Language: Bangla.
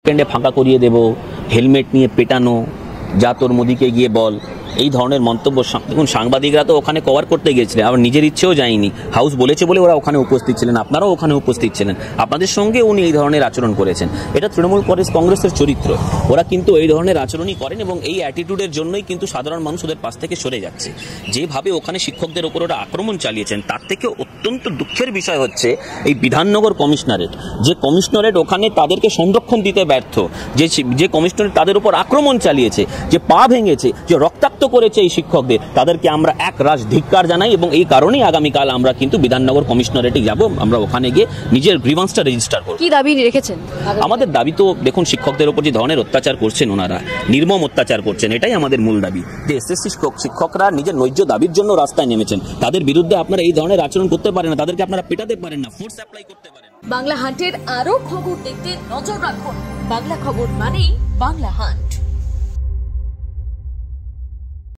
স্ট্যান্ডে ফাঁকা করিয়ে দেব, হেলমেট নিয়ে পেটানো, যা তোর মোদিকে গিয়ে বল, এই ধরনের মন্তব্য। দেখুন, সাংবাদিকরা তো ওখানে কভার করতে গিয়েছিলেন, আবার নিজের ইচ্ছেও যায়নি, হাউস বলেছে বলে ওরা ওখানে উপস্থিত ছিলেন, আপনারাও ওখানে উপস্থিত ছিলেন, আপনাদের সঙ্গে উনি এই ধরনের আচরণ করেছেন। এটা তৃণমূল কংগ্রেসের চরিত্র, ওরা কিন্তু এই ধরনের আচরণই করেন এবং এই অ্যাটিটিউডের জন্যই কিন্তু সাধারণ মানুষ ওদের পাশ থেকে সরে যাচ্ছে। যেভাবে ওখানে শিক্ষকদের ওপর ওরা আক্রমণ চালিয়েছেন, তার থেকে অত্যন্ত দুঃখের বিষয় হচ্ছে এই বিধাননগর কমিশনারেট, যে কমিশনারেট ওখানে তাদেরকে সংরক্ষণ দিতে ব্যর্থ, যে কমিশনারেট তাদের উপর আক্রমণ চালিয়েছে, যে পা ভেঙেছে, যে রক্তাক্ত করেছে এই শিক্ষকদের, তাদেরকে আমরা এক রাশ ধিক্কার জানাই এবং এই কারণেই আগামীকাল আমরা কিন্তু বিধাননগর কমিশনারেটে যাব, আমরা ওখানে গিয়ে নিজের গ্রিভান্সটা রেজিস্টার করব। কি দাবি রেখেছেন? আমাদের দাবি তো দেখুন, শিক্ষকদের উপর যে ধরনের অত্যাচার করছেন ওনারা, নির্মম অত্যাচার করছেন, এটাই আমাদের মূল দাবি। যে এসএসসি শিক্ষকরা নিজের ন্যায্য দাবির জন্য রাস্তায় নেমেছেন, তাদের বিরুদ্ধে আপনারা এই ধরনের আচরণ করতে পারেন না, তাদেরকে আপনারা পেটাতে পারেন না, ফোর্স অ্যাপ্লাই করতে পারেন। বাংলা হান্টের আরো খবর দেখতে নজর রাখুন। বাংলা খবর মানেই বাংলা হান্ট।